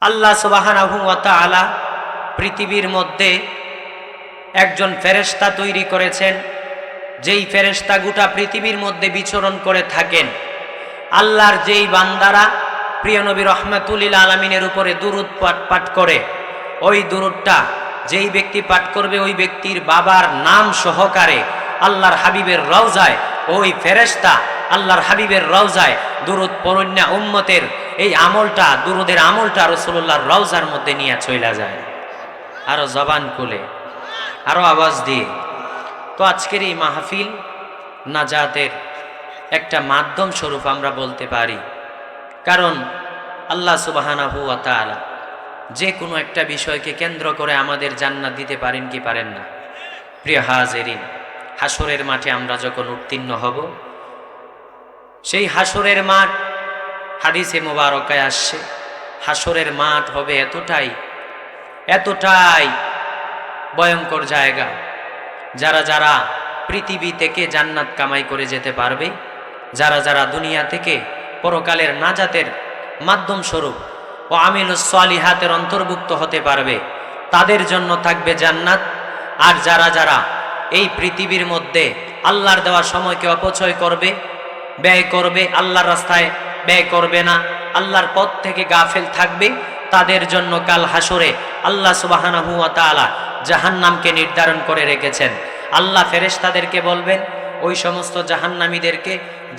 আল্লাহ সুবহানাহু ওয়া তাআলা পৃথিবীর মধ্যে একজন ফেরেশতা তৈরি করেছেন, যেই ফেরেশতা গোটা পৃথিবীর মধ্যে বিচরণ করে থাকেন। আল্লাহর যেই বান্দারা প্রিয় নবী রাহমাতুল লিল আলামিনের উপরে দুরূদ পাঠ করে, ওই দুরূদটা যেই ব্যক্তি পাঠ করবে ওই ব্যক্তির বাবার নাম সহকারে আল্লাহর হাবিবের রওজায় ওই ফেরেশতা আল্লাহর হাবিবের রওজায় দুরূদ পড়ন্যা উম্মতের এই আমলটা, দুরূদের আমলটা রাসূলুল্লাহর রওজার মধ্যে নিয়ে চলে যায়। আরো জবান খুলে, আরো আওয়াজ দিয়ে। তো আজকের এই মাহফিল নাজাতের একটা মাধ্যম স্বরূপ আমরা বলতে পারি, কারণ আল্লাহ সুবহানাহু ওয়া তাআলা যে কোনো একটা বিষয়কে কেন্দ্র করে আমাদের জান্নাত দিতে পারেন কি পারেন না? প্রিয় হাজিরিন, হাসরের মাঠে আমরা যখন উত্তীর্ণ হব, সেই হাসরের মাঠ হাদিসে মুবারকায় আসছে, হাসরের মাঠ হবে এতটাই ভয়ঙ্কর জায়গা, যারা যারা পৃথিবী থেকে জান্নাত কামাই করে যেতে পারবে, যারা যারা দুনিয়া থেকে পরকালের নাজাতের মাধ্যম স্বরূপ ও আমিলুস সালিহাতের অন্তর্ভুক্ত হতে পারবে, তাদের জন্য থাকবে জান্নাত। আর যারা যারা এই পৃথিবীর মধ্যে আল্লাহর দেওয়া সময়কে অপচয় করবে, ব্যয় করবে, আল্লাহর রাস্তায় ব্যয় করবে না, আল্লাহর পথ থেকে গাফেল থাকবে, তাদের জন্য কাল হাসরে আল্লাহ সুবহানাহু ওয়া তাআলা জাহান্নামকে নির্ধারণ করে রেখেছেন। আল্লাহ ফেরেশতাদেরকে বলবেন, ওই সমস্ত জাহান্নামীদেরকে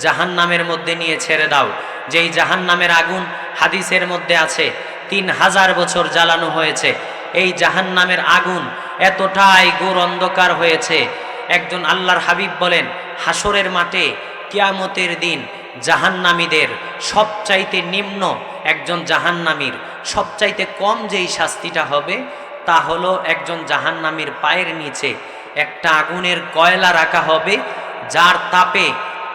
জাহান্নামের মধ্যে নিয়ে ছেড়ে দাও। যেই জাহান্নামের আগুন হাদিসের মধ্যে আছে 3000 বছর জ্বালানো হয়েছে। এই জাহান্নামের আগুন এতটাই ঘোর অন্ধকার হয়েছে, একজন আল্লাহর হাবিব বলেন, হাসরের মাঠে কিয়ামতের দিন জাহান্নামীদের সবচাইতে নিম্ন একজন জাহান্নামীর সবচাইতে কম যেই শাস্তিটা হবে তা হলো একজন জাহান্নামীর পায়ের নিচে একটা আগুনের কয়লা রাখা হবে, যার তাপে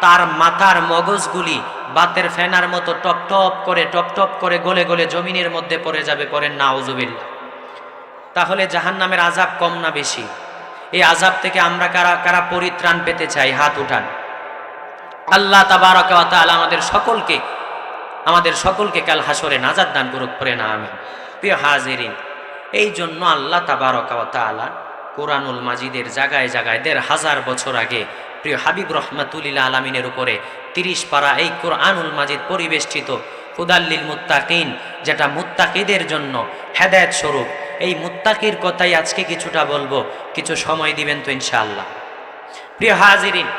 তার মাথার মগজগুলি বাতের ফেনার মতো টপ টপ করে গলে গলে জমিনের মধ্যে পড়ে যাবে। পড়েন নাউজুবিল্লাহ। তাহলে জাহান্নামের আযাব কম না বেশি? এই আযাব থেকে আমরা কারা কারা পরিত্রাণ পেতে চাই? হাত উঠান। আল্লাহ তাবারাকা ওয়া তাআলা আমাদের সকলকে কাল হাসরে নাজাত দান করুক, পড়ে না আমিন। প্রিয় হাজিরিন, এই জন্য আল্লাহ তাবারাকা ওয়া তাআলা কুরআনুল মাজিদের জায়গায় জায়গায় 1500 বছর আগে প্রিয় হাবিব রাহমাতুল লিল আলামিনের উপরে 30 পারা এই কুরআনুল মাজিদ পরিবেষ্টিত হুদাল্লিল মুত্তাকিন, যেটা মুত্তাকিদের জন্য হেদায়েত স্বরূপ। এই মুত্তাকির কথাই আজকে কিছুটা বলবো, কিছু সময় দিবেন তো ইনশাআল্লাহ। প্রিয় হাজিরিন,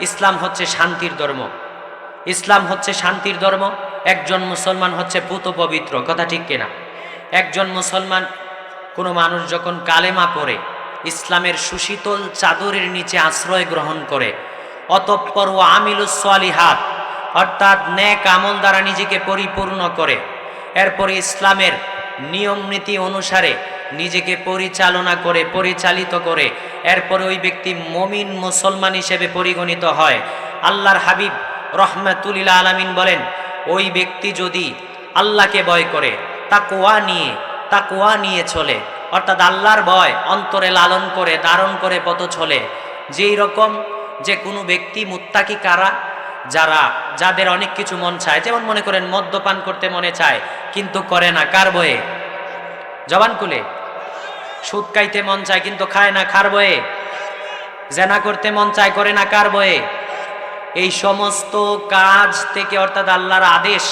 ইসলাম হচ্ছে শান্তির ধর্ম। ইসলাম হচ্ছে শান্তির ধর্ম। একজন মুসলমান হচ্ছে পুত পবিত্র, কথা ঠিক কিনা? একজন মুসলমান কোনো মানুষ যখন কালেমা পড়ে, ইসলামের সুশীতল চাদরের নিচে আশ্রয় গ্রহণ করে, অতঃপর ও আমিলুস সালিহাত অর্থাৎ নেক আমল দ্বারা নিজেকে পরিপূর্ণ করে, এরপরে ইসলামের নিয়ম নীতি অনুসারে নিজেকে পরিচালিত করে, এরপরে ওই ব্যক্তি মুমিন মুসলমান হিসেবে পরিগণিত হয়। আল্লাহর হাবিব রাহমাতুল লিল আলামিন বলেন, ওই ব্যক্তি যদি আল্লাহকে ভয় করে, তাকওয়া নিয়ে চলে, অর্থাৎ আল্লাহর ভয় অন্তরে লালন করে ধারণ করে পথ চলে। যেই রকম যে কোনো ব্যক্তি মুত্তাকি কারা? যাদের অনেক কিছু মন চায়, যেমন মনে করেন মদ্যপান করতে মনে চায় কিন্তু করে না, কার ভয়ে? জবান খুলে। সুদ খাইতে মন চায় কিন্তু খায় না, কার ভয়ে? জেনা করতে মন চায়, করে না, কার ভয়ে? এই সমস্ত কাজ থেকে, অর্থাৎ আল্লাহর আদেশ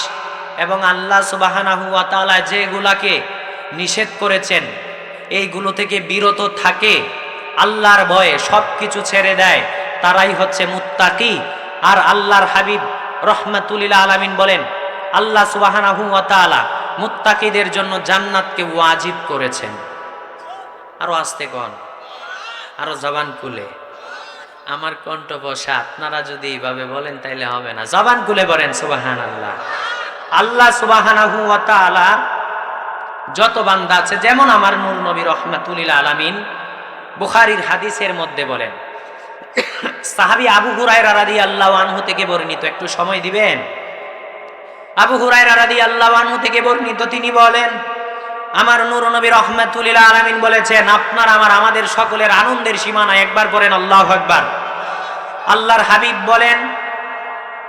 এবং আল্লাহ সুবহানাহু ওয়া তাআলা যেগুলাকে নিষেধ করেছেন এইগুলো থেকে বিরত থাকে, আল্লাহর ভয়ে সব কিছু ছেড়ে দেয়, তারাই হচ্ছে মুত্তাকি। আর আল্লাহর হাবিব রাহমাতুল লিল আলামিন বলেন, আল্লাহ সুবহানাহু ওয়া তাআলা মুত্তাকিদের জন্য জান্নাতকে ওয়াজিব করেছেন। আরো আস্তে কোন, আরো জবান খুলে। আমার কণ্ঠ বসা, আপনারা যদি এইভাবে বলেন তাইলে হবে না। জবান খুলে বলেন সুবহানাল্লাহ। আল্লাহ সুবহানাহু ওয়া তাআলা যত বান্দা আছে, যেমন আমার নূর নবী রাহমাতুল লিল আলামিন বুখারীর হাদিসের মধ্যে বলেন, সাহাবী আবু হুরায়রা রাদিয়াল্লাহু আনহু থেকে বর্ণিত, একটু সময় দিবেন। আবু হুরায়রা রাদিয়াল্লাহু আনহু থেকে বর্ণিত, তিনি বলেন, আমার নূর নবী রাহমাতুল লিল আলামিন বলেছেন, আপনার আমাদের সকলের আনন্দের সীমা নাই। একবার বলেন আল্লাহু আকবার। আল্লাহর হাবিব বলেন,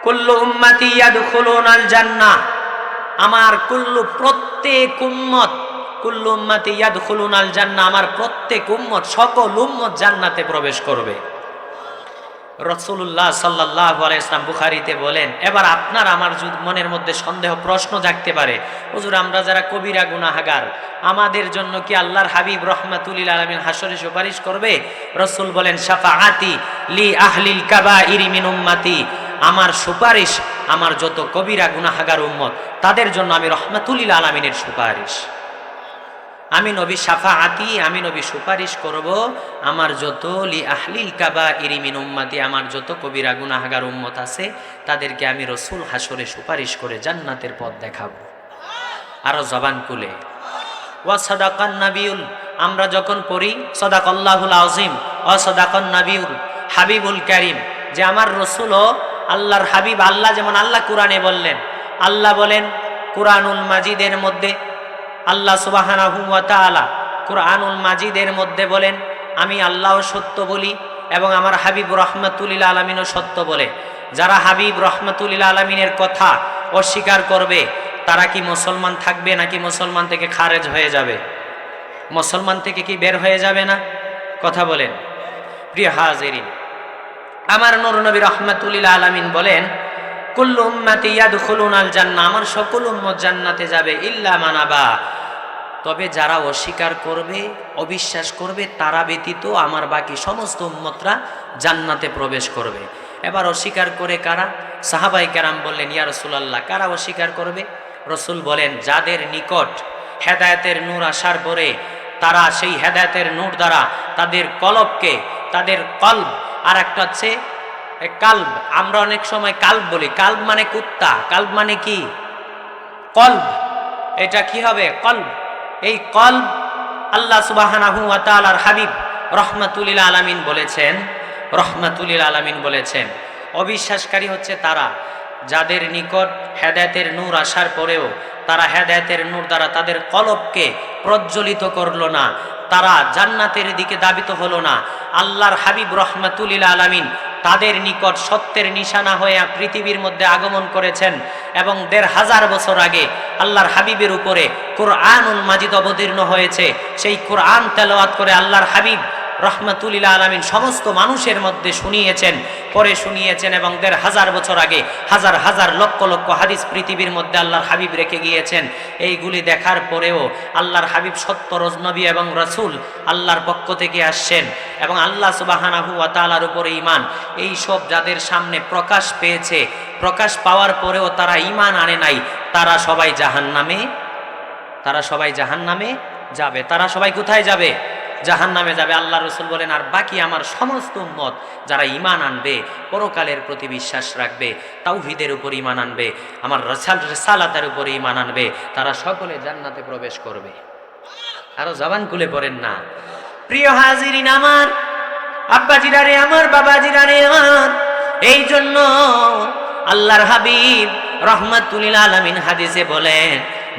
কুল্লু উম্মতি ইয়াদখুলুনাল জান্নাহ, আমার প্রত্যেক উম্মত কুল্লু উম্মতি ইয়াদখুলুনাল জান্নাহ, আমার প্রত্যেক উম্মত সকল উম্মত জান্নাতে প্রবেশ করবে। রাসূলুল্লাহ সাল্লাল্লাহু আলাইহি ওয়াসাল্লাম বুখারীতে বলেন, এবার আপনার আমার মনের মধ্যে সন্দেহ প্রশ্ন জাগতে পারে, হুজুর আমরা যারা কবিরা গুনাহগার আমাদের জন্য কি আল্লাহর হাবিব রাহমাতুল লিল আলামিন হাসরে সুপারিশ করবে? রাসূল বলেন, শাফাআতি লি আহলিল কাবাইরি মিন উম্মতি, আমার সুপারিশ আমার যত কবিরা গুনাহগার উম্মত তাদের জন্য আমি রাহমাতুল লিল আলামিনের সুপারিশ। আমি নবী শাফাআতি, আমি নবী সুপারিশ করব আমার যত লি আহলিল কাবাইরি মিন উম্মতি, আমার যত কবিরা গুনাহগার উম্মত আছে তাদেরকে আমি রাসূল হাসরে সুপারিশ করে জান্নাতের পথ দেখাবো। আরো জবান খুলে ওয়া সাদাকান নাবিউল, আমরা যখন পড়ি সাদাকাল্লাহুল আযীম ওয়া সাদাকান নাবিউল হাবিবুল কারীম, যে আমার রাসূলও আল্লাহর হাবিব। আল্লাহ যেমন আল্লাহ কোরআনে বললেন, আল্লাহ বলেন কুরআনুল মাজিদের মধ্যে, আল্লাহ সুবহানাহু ওয়া তাআলা কুরআনুল মাজিদের মধ্যে বলেন আমি আল্লাহও সত্য বলি এবং আমার হাবিব রাহমাতুল লিল আলামিনও সত্য বলে। যারা হাবিব রাহমাতুল লিল আলামিনের কথা অস্বীকার করবে তারা কি মুসলমান থাকবে নাকি মুসলমান থেকে খারেজ হয়ে যাবে? মুসলমান থেকে কি বের হয়ে যাবে না? কথা বলেন। প্রিয় হাজিরিন, আমার নূর নবী রাহমাতুল লিল আলামিন বলেন কুল্লু উম্মতি ইয়াদখুলুনাল জান্নাহ, আমার সকল উম্মত জান্নাতে যাবে ইল্লা মান আবা, তবে যারা অস্বীকার করবে অবিশ্বাস করবে তারা ব্যতীত আমার বাকি সমস্ত উম্মতরা জান্নাতে প্রবেশ করবে। এবার অস্বীকার করে কারা? সাহাবায়ে কেরাম বললেন, ইয়া রাসূলুল্লাহ কারা অস্বীকার করবে? রাসূল বলেন, যাদের নিকট হেদায়েতের নূর আসার পরে তারা সেই হেদায়েতের নূর দ্বারা তাদের কলবকে, তাদের কলব, আর একটা হচ্ছে কালব, আমরা অনেক সময় কালব বলি, কালব মানে কুত্তা, কালব মানে কি? কলব। এটা কি হবে? কলব। এই কলব আল্লাহ সুবহানাহু ওয়া তাআলার হাবিব রাহমাতুল লিল আলামিন বলেছেন, রাহমাতুল লিল আলামিন বলেছেন অবিশ্বাসকারী হচ্ছে তারা যাদের নিকট হেদায়েতের নূর আসার পরেও তারা হেদায়েতের নূর দ্বারা তাদের কলবকে প্রজ্বলিত করলো না, তারা জান্নাতের দিকে ধাবিত হলো না। আল্লাহর হাবিব রাহমাতুল লিল আলামিন তাদের নিকট সত্যের নিশানা হয়ে পৃথিবীর মধ্যে আগমন করেছেন এবং ১৫০০ বছর আগে আল্লাহর হাবিবের উপরে কুরআনুল মাজিদ অবতীর্ণ হয়েছে। সেই কুরআন তেলাওয়াত করে আল্লাহর হাবিব রাহমাতুল লিল আলামিন সমস্ত মানুষের মধ্যে শুনিয়েছেন, পরে শুনিয়েছেন এবং ১৫০০ বছর আগে হাজার হাজার লক্ষ লক্ষ হাদিস পৃথিবীর মধ্যে আল্লাহর হাবিব রেখে গিয়েছেন। এইগুলি দেখার পরেও আল্লাহর হাবিব সত্য নবী এবং রাসূল আল্লাহর পক্ষ থেকে আসছেন এবং আল্লাহ সুবহানাহু ওয়া তাআলার উপরে ঈমান, এই সব যাদের সামনে প্রকাশ পেয়েছে, প্রকাশ পাওয়ার পরেও তারা ঈমান আনে নাই, তারা সবাই জাহান্নামে, তারা সবাই জাহান্নামে যাবে। তারা সবাই কোথায় যাবে? জাহান্নামে যাবে। আল্লাহ রাসূল বলেন, আর বাকি আমার সমস্ত উম্মত যারা ঈমান আনবে, পরকালের প্রতি বিশ্বাস রাখবে, তাওহীদের উপর ঈমান আনবে, আমার রিসালাতের উপর ঈমান আনবে, তারা সকলে জান্নাতে প্রবেশ করবে। আরো জবান খুলে পড়েন না। প্রিয় হাজিরিন, আমার আব্বাজিরা রে, আমার বাবাজিরা রে আমার, এই জন্য আল্লাহর হাবিব রাহমাতুল লিল আলামিন হাদিসে বলেন,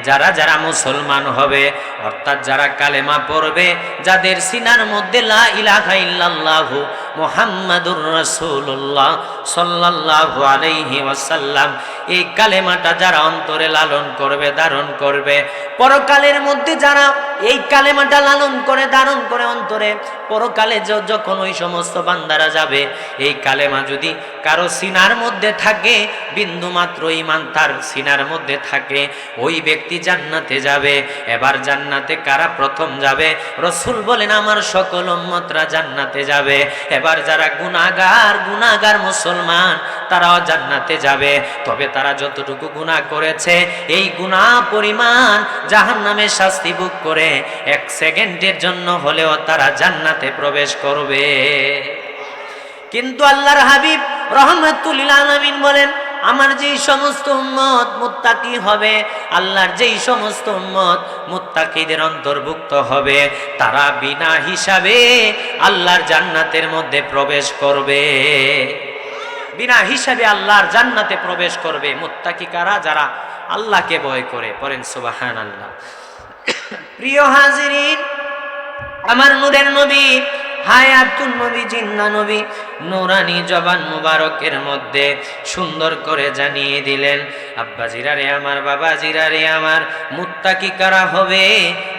যারা যারা মুসলমান হবে অর্থাৎ যারা কালেমা পড়বে, যাদের সিনার মধ্যে লা ইলাহা ইল্লাল্লাহু মুহাম্মাদুর রাসূলুল্লাহ সাল্লাল্লাহু আলাইহি ওয়াসাল্লাম, এই কালেমাটা যারা অন্তরে লালন করবে, ধারণ করবে, পরকালের মধ্যে যারা এই কালেমাটা লালন করে, ধারণ করে অন্তরে, পরকালে যখন ওই সমস্ত বান্দারা যাবে, এই কালেমা যদি কারো সিনার মধ্যে থাকে, বিন্দু মাত্র ঈমান তার সিনার মধ্যে থাকে, ওই ব্যক্তি জান্নাতে যাবে। এবার জান্নাতে কারা প্রথম যাবে? রাসূল বলেন, আমার সকল উম্মতরা জান্নাতে যাবে। এবার যারা গুনাহগার মুসলমান তারাও জান্নাতে যাবে, তবে তারা যতটুকু গুনাহ করেছে এই গুনাহ পরিমাণ জাহান্নামের শাস্তি ভোগ করে 1 সেকেন্ডের জন্য হলেও তারা জান্নাতে প্রবেশ করবে। কিন্তু আল্লাহর হাবিব রাহমাতুল লিল আলামিন বলেন, আমার যেই সমস্ত উম্মত মুত্তাকি হবে, আল্লাহর যেই সমস্ত উম্মত মুত্তাকিদের অন্তর্ভুক্ত হবে, তারা বিনা হিসাবে আল্লাহর জান্নাতের মধ্যে প্রবেশ করবে। বিনা হিসাবে আল্লাহর জান্নাতে প্রবেশ করবে। মুত্তাকি কারা? যারা আল্লাহকে ভয় করে। পড়েন সুবহানাল্লাহ। প্রিয় হাজিরিন, আমার নূরের নবী হায়াতুন নবী জিন্দা নবী নূরানি জবান মুবারকের মধ্যে সুন্দর করে জানিয়ে দিলেন, আব্বাজিরা রে আমার, বাবাজিরা রে আমার, মুত্তাকি কারা হবে?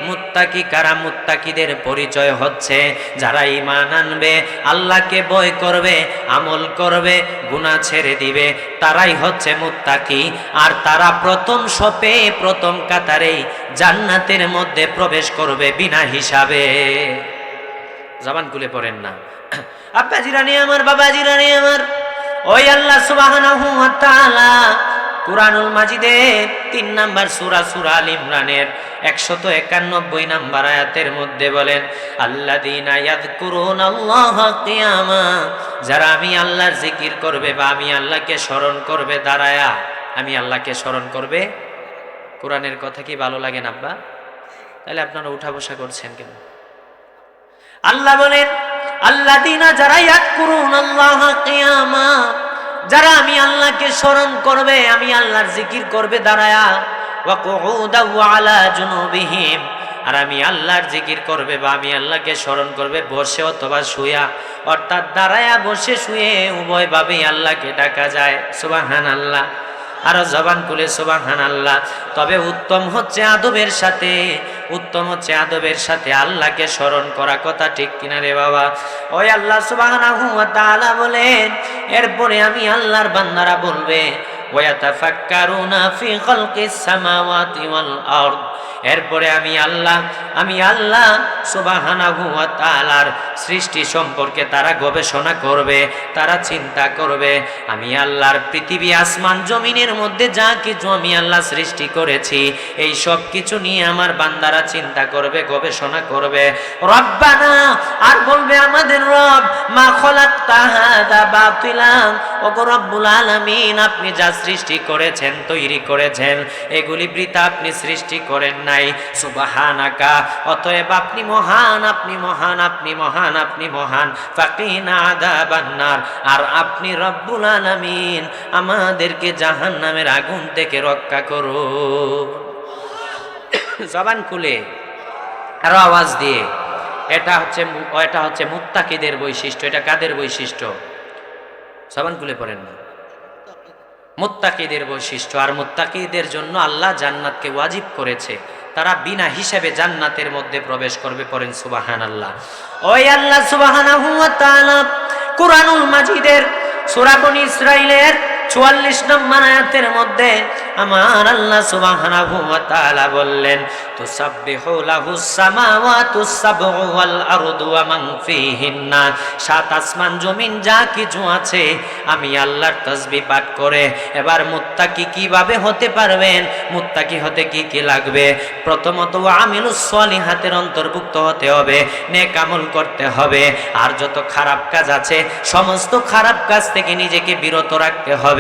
মুত্তাকি কারা? মুত্তাকিদের পরিচয় হচ্ছে যারা ঈমান আনবে, আল্লাহকে ভয় করবে, আমল করবে, গুনাহ ছেড়ে দিবে, তারাই হচ্ছে মুত্তাকি। আর তারা প্রথম শপে, প্রথম কাতারেই জান্নাতের মধ্যে প্রবেশ করবে বিনা হিসাবে। জবান খুলে পড়েন না। আব্বাজিরা রে আমার, বাবাজিরা রে আমার, ওই আল্লাহ সুবহানাহু ওয়া তাআলা কুরআনুল মাজিদের ৩ নাম্বার সূরা, সূরা আল ইমরানের ১৯১ নাম্বার আয়াতের মধ্যে বলেন, আল্লাযীনা ইয়াযকুরুনাল্লাহা কিয়ামা, যারা আমি আল্লাহর জিকির করবে বা আমি আল্লাহকে স্মরণ করবে দাঁড়ায়া, আমি আল্লাহকে স্মরণ করবে। কোরআনের কথা কি ভালো লাগে না আব্বা? তাহলে আপনারা উঠা বসা করছেন কেন? আল্লাহ বলেন, আল্লাযীনা, যারা ইয়াযকুরুনাল্লাহা কিয়ামা, যারা আমি আল্লাহকে স্মরণ করবে, আমি আল্লাহর জিকির করবে দাঁড়ায়া, ওয়া কুউদাও ওয়া আলা জুনুবিহিম, আর আমি আল্লাহর জিকির করবে বা আমি আল্লাহকে স্মরণ করবে বসে অথবা শুয়া, অর্থাৎ দাঁড়ায়া, বসে, শুয়ে উভয়ভাবেই আল্লাহকে ডাকা যায়। সুবহানাল্লাহ। আরো জবান খুলে সুবহানাল্লাহ। তবে উত্তম হচ্ছে আদবের সাথে, উত্তম হচ্ছে আদবের সাথে আল্লাহকে স্মরণ করা। কথা ঠিক কিনা রে বাবা? ওই আল্লাহ সুবহানাহু ওয়া তাআলা বলেন, এরপরে আমি আল্লাহর বান্দারা বলবে, ওয়াতাফাক্কারুনা ফি খালকিস সামাওয়াতি ওয়াল আরদ, এরপরে আমি আল্লাহ সুবহানাহু ওয়া তাআলার সৃষ্টি সম্পর্কে তারা গবেষণা করবে, তারা চিন্তা করবে। আমি আল্লাহর পৃথিবী, আসমান, জমিনের মধ্যে যা কিছু আমি আল্লাহ সৃষ্টি করেছি, এই সব কিছু নিয়ে আমার বান্দারা চিন্তা করবে, গবেষণা করবে। রব্বানা, আর বলবে আমাদের রব, মা খলাকতা হাযা বাতিলা, ওগো রব্বুল আলামিন, আপনি যা সৃষ্টি করেছেন, তৈরি করেছেন, এগুলি বৃথা আপনি সৃষ্টি করেন নাই। সুবহানাকা, অতএব আপনি মহান, আপনি মহান, আপনি মহান, আপনি মহান। ফাকিনা আযাবান্নার, আর আপনি রব্বুল আলামিন আমাদেরকে জাহান্নামের আগুন থেকে রক্ষা করুন। জবান খুলে আর আওয়াজ দিয়ে। এটা হচ্ছে মুত্তাকিদের বৈশিষ্ট্য। এটা কাদের বৈশিষ্ট্য? জবান খুলে পড়েন না। মুত্তাকিদের বৈশিষ্ট্য। আর মুত্তাকিদের জন্য আল্লাহ জান্নাতকে ওয়াজিব করেছে, তারা বিনা হিসাবে জান্নাতের মধ্যে প্রবেশ করবে। পড়েন সুবহানাল্লাহ। ওই আল্লাহ সুবহানাহু ওয়া তাআলা কুরআনুল মাজিদের সূরা বনী ইসরাঈলের ৪৪ নম্বর আয়াতের মধ্যে আমার আল্লাহ সুবহানাহু ওয়া তাআলা বললেন, তুসাব্বিহু লাহুস সামাওয়াতুস সাবউ ওয়াল আরদু ওয়া মান ফীহিন্না, সাত আসমান জমিন যা কিছু আছে আমি আল্লাহর তাসবিহ পাঠ করে। এবার মুত্তাকি কিভাবে হতে পারবেন? মুত্তাকি হতে কি কি লাগবে? প্রথমত আমিলুস সলিহাতের অন্তর্ভুক্ত হতে হবে, নেক আমল করতে হবে, আর যত খারাপ কাজ আছে সমস্ত খারাপ কাজ থেকে নিজেকে বিরত রাখতে হবে।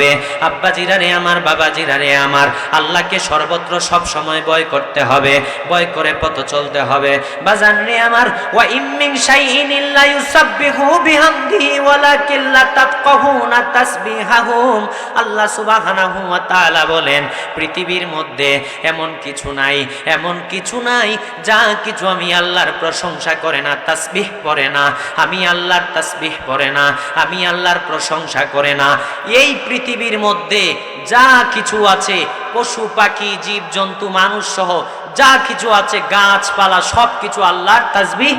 আব্বাজিরা রে আমার, বাবাজিরা রে আমার, আল্লাহকে সর্বত্র সব সময় ভয় করতে হবে, ভয় করে পথ চলতে হবে। বাজান রে আমার, ওয়া ইমিন শাইইন ইল্লা ইউসাব্বিহু বিহামদিহি ওয়ালাকিন লা তাফকাহুনা তাসবিহাহুম। আল্লাহ সুবহানাহু ওয়া তাআলা বলেন, পৃথিবীর মধ্যে এমন কিছু নাই যা কিছু আমি আল্লাহর প্রশংসা করে না, তাসবিহ পড়ে না, আমি আল্লাহর তাসবিহ পড়ে না, আমি আল্লাহর প্রশংসা করে না। এই পৃথিবীর মধ্যে যা কিছু আছে, পশু পাখি, জীব জন্তু, মানুষ সহ যা কিছু আছে, গাছপালা, সব কিছু আল্লাহর তাসবিহ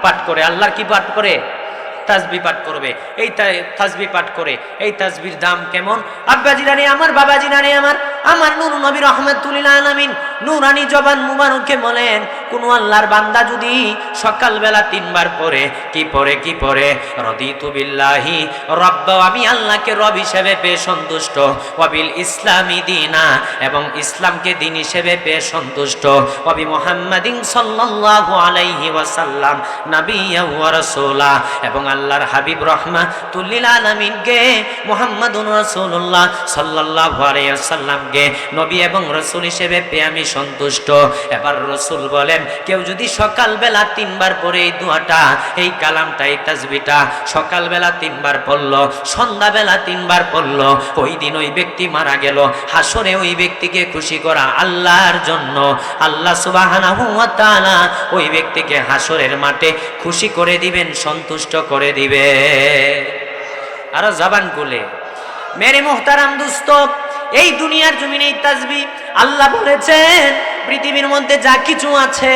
পাঠ করে। আল্লাহর কি পাঠ করে? তাসবিহ পাঠ করবে। এই তাসবিহ পাঠ করে। এই তাসবিহর দাম কেমন? আব্বাজিরা রে আমার, বাবাজিরা রে আমার নূর নবী রাহমাতুল আলামিন নূরানি জবান মুবারকে বলেন, কোন আল্লাহর বান্দা যদি সকালবেলা 3 বার পড়ে, কি পড়ে? রাদিতু বিল্লাহি রাব্বা, আমি আল্লাহকে রব হিসেবে পেয়ে সন্তুষ্ট, ওয়া বিল ইসলামি দীনা, এবং ইসলামকে দ্বীন হিসেবে পেয়ে সন্তুষ্ট, ওয়া বি মুহাম্মাদিন সাল্লাল্লাহু আলাইহি ওয়াসাল্লাম নাবিয়্যা ওয়া রাসূলা, এবং আল্লাহর হাবিব রাহমাতুল লিল আলামিনকে মুহাম্মাদুর রাসূলুল্লাহ সাল্লাল্লাহু আলাইহি ওয়াসাল্লামকে নবী এবং রাসূল হিসেবে পেয়ে আমি সন্তুষ্ট। এবার রাসূল বলেন, বলেন, কেউ যদি সকালবেলা 3 বার পরে এই দোয়াটা, এই কালামটা, এই তাসবিহটা সকালবেলা 3 বার পড়ল, সন্ধ্যাবেলা 3 বার পড়ল, ওই দিন ওই ব্যক্তি মারা গেল, হাসরে ওই ব্যক্তিকে খুশি করা আল্লাহর জন্য আল্লাহ সুবহানাহু ওয়া তাআলা ওই ব্যক্তিকে হাসরের মাঠে খুশি করে দিবেন, সন্তুষ্ট করে দিবে। আরো জবান খুলে মেরে মুহতারাম দোস্ত, এই দুনিয়ার জমিনে এই তাসবিহ আল্লাহ বলেছেন পৃথিবীর মধ্যে যা কিছু আছে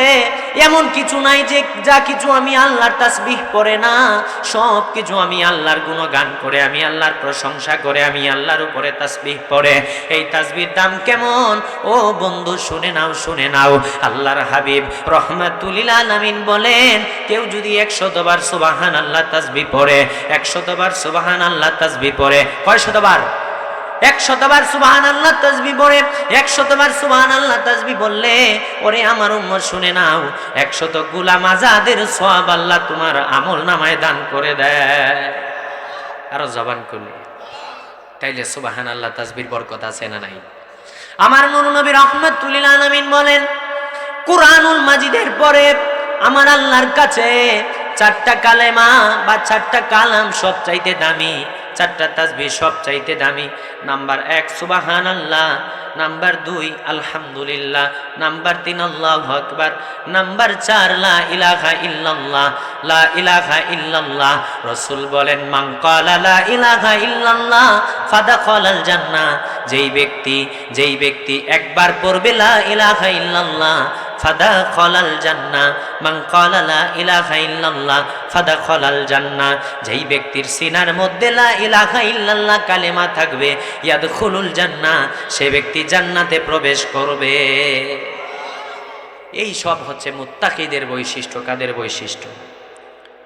এমন কিছু নাই যে যা কিছু আমি আল্লাহর তাসবিহ পড়ে না, সব কিছু আমি আল্লাহর গুণগান করে, আমি আল্লাহর প্রশংসা করে, আমি আল্লাহর উপরে তাসবিহ পড়ে। এই তাসবিহর দাম কেমন ও বন্ধু, শুনে নাও, শুনে নাও। আল্লাহর হাবিব রহমাতুল লিল আলামিন বলেন, কেউ যদি 100 বার সুবহানাল্লাহ তাসবিহ পড়ে, 100 বার সুবহানাল্লাহ তাসবিহ পড়ে, কয় শতবার? 100 বার সুবহানাল্লাহ তাসবিহ পড়ে, 100 বার সুবহানাল্লাহ তাসবিহ বললে, ওরে আমার উম্মত শুনে নাও, 100 গোলাম আজাদের সওয়াব আল্লাহ তোমার আমলনামায় দান করে দেয়। আরো জবান খুলে, তাইলে সুবহানাল্লাহ তাসবিহর বরকত আছে না নাই? আমার নবী রাহমাতুল লিল আলামিন বলেন, কুরআনুল মাজিদের পরে আমার আল্লাহর কাছে 4টা কালেমা বা 4টা কালাম সবচাইতে দামি, 4টা তাসবিহ সবচাইতে দামি। নাম্বার 1 সুবহানাল্লাহ, নাম্বার 2 আলহামদুলিল্লাহ, নাম্বার 3 আল্লাহু আকবার, নাম্বার 4 লা ইলাহা ইল্লাল্লাহ, লা ইলাহা ইল্লাল্লাহ। রাসূল বলেন, মান ক্বালা লা ইলাহা ইল্লাল্লাহ ফাদাখালাল জান্নাহ, যেই ব্যক্তি একবার পড়বে লা ইলাহা ইল্লাল্লাহ ফাদাখালাল জান্নাহ, মান ক্বালা লা ইলাহা ইল্লাল্লাহ ফাদাখালাল জান্নাহ, যেই ব্যক্তির সিনার মধ্যে লা ইলাহা ইল্লাল্লাহ কালেমা থাকবে, ইয়াদখুলুল জান্নাহ, সে ব্যক্তি জান্নাতে প্রবেশ করবে। এই সব হচ্ছে মুত্তাকিদের বৈশিষ্ট্য। কাদের বৈশিষ্ট্য?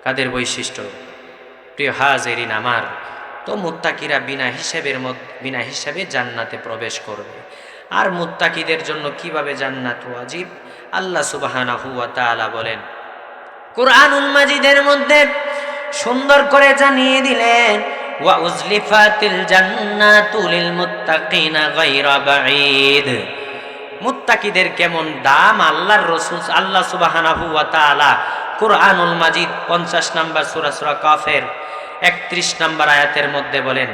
কাদের বৈশিষ্ট্য? প্রিয় হাজিরিন আমার, তো মুত্তাকিরা বিনা হিসাবে জান্নাতে প্রবেশ করবে। আর মুত্তাকিদের জন্য কিভাবে জান্নাত ওয়াজিব, আল্লাহ সুবহানাহু ওয়া তাআলা বলেন কুরআনুল মাজিদের মধ্যে সুন্দর করে জানিয়ে দিলেন, ওয়া উজলিফাতিল জান্নাতু লিল মুত্তাকিনা গায়রা বাঈদ। মুত্তাকিদের কেমন দাম আল্লাহর রাসূল আল্লাহ সুবহানাহু ওয়া তাআলা কুরআনুল মাজিদ 50 নম্বর সূরা কাফের 31 নম্বর আয়াতের মধ্যে বলেন,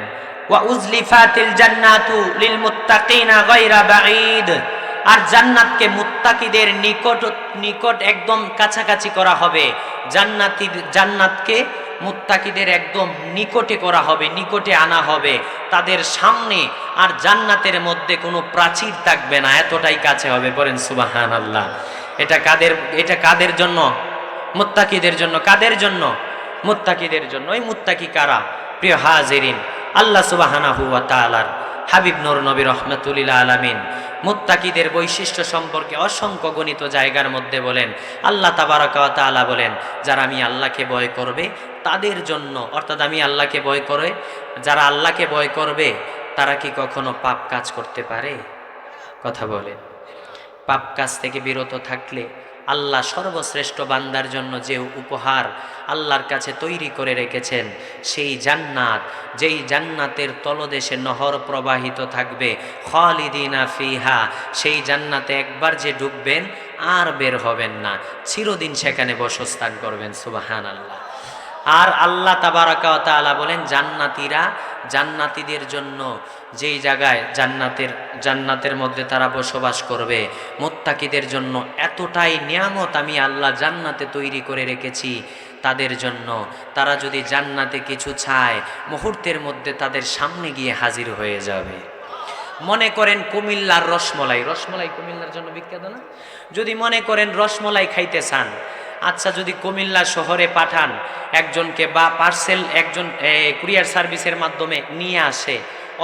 ওয়া উজলিফাতিল জান্নাতু লিল মুত্তাকিনা গায়রা বাঈদ। আর জান্নাতকে মুত্তাকিদের নিকট একদম কাছাকাছি করা হবে। জান্নাতকে মুত্তাকিদের একদম নিকটে করা হবে, নিকটে আনা হবে তাদের সামনে। আর জান্নাতের মধ্যে কোনো প্রাচীর থাকবে না, এতটাই কাছে হবে। বলেন সুবহানাল্লাহ। এটা কাদের জন্য? মুত্তাকিদের জন্য। কাদের জন্য? মুত্তাকিদের জন্য। ওই মুত্তাকি কারা? প্রিয় হাজিরিন, আল্লাহ সুবহানাহু ওয়া তাআলার হাবিব নূর নবী রাহমাতুল লিল আলামিন মুত্তাকিদের বৈশিষ্ট্য সম্পর্কে অসংখ্য গণিত জায়গার মধ্যে বলেন, আল্লাহ তাবারাকা ওয়া তাআলা বলেন, যারা আমি আল্লাহকে ভয় করবে তাদের জন্য, অর্থাৎ আমি আল্লাহকে ভয় করে, যারা আল্লাহকে ভয় করবে তারা কি কখনো পাপ কাজ করতে পারে? কথা বলেন। পাপ কাজ থেকে বিরত থাকলে আল্লাহ সর্বশ্রেষ্ঠ বান্দার জন্য যে উপহার আল্লাহর কাছে তৈরি করে রেখেছেন, সেই জান্নাত, যেই জান্নাতের তলদেশে নহর প্রবাহিত থাকবে, খালিদিনা ফিহা, সেই জান্নাতে একবার যে ঢুকবেন আর বের হবেন না, চিরদিন সেখানে বসস্থান করবেন। সুবহানাল্লাহ। আর আল্লাহ তাবারাকা ওয়া তাআলা বলেন, জান্নাতীদের জন্য যেই জায়গায় জান্নাতের মধ্যে তারা বসবাস করবে, মুত্তাকিদের জন্য এতটাই নিয়ামত আমি আল্লাহ জান্নাতে তৈরি করে রেখেছি তাদের জন্য। তারা যদি জান্নাতে কিছু চায়, মুহূর্তের মধ্যে তাদের সামনে গিয়ে হাজির হয়ে যাবে। মনে করেন কুমিল্লার রসমলাই কুমিল্লার জন্য বিখ্যাত না? যদি মনে করেন রসমলাই খাইতে চান, আচ্ছা যদি কুমিল্লা শহরে পাঠান একজনকে, বা পার্সেল একজন কুরিয়ার সার্ভিসের মাধ্যমে নিয়ে আসে,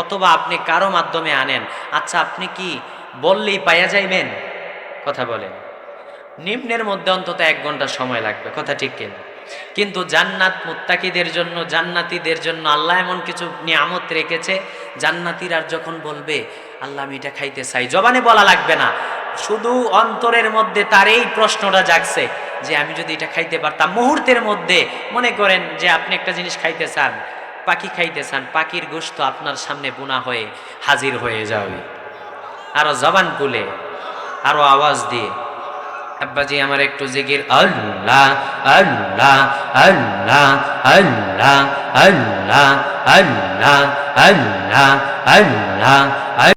অথবা আপনি কারো মাধ্যমে আনেন, আচ্ছা আপনি কি বললেই পাইয়া যাইবেন? কথা বলেন। নিম্নের মধ্যে অন্তত 1 ঘন্টা সময় লাগবে। কথা ঠিক কিনা? কিন্তু জান্নাত মুত্তাকিদের জন্য, জান্নাতীদের জন্য আল্লাহ এমন কিছু নিয়ামত রেখেছে, জান্নাতীরা যখন বলবে আল্লাহ আমি এটা খাইতে চাই, জবানে বলা লাগবে না, শুধু অন্তরের মধ্যে তার এই প্রশ্নটা জাগছে যে আমি যদি এটা খাইতে পারতাম, মুহূর্তের মধ্যে মনে করেন যে আপনি একটা জিনিস খাইতে চান, পাখি খাইতে চান, পাখির গোশত আপনার সামনে বোনা হয়ে হাজির হয়ে যাবে। আরো জবান খুলে, আরো আওয়াজ দিয়ে আব্বাজি আমার একটু জিকির আল্লাহ আল্লাহ আল্লাহ আল্লাহ আল্লাহ আল্লাহ আল্লাহ আল্লাহ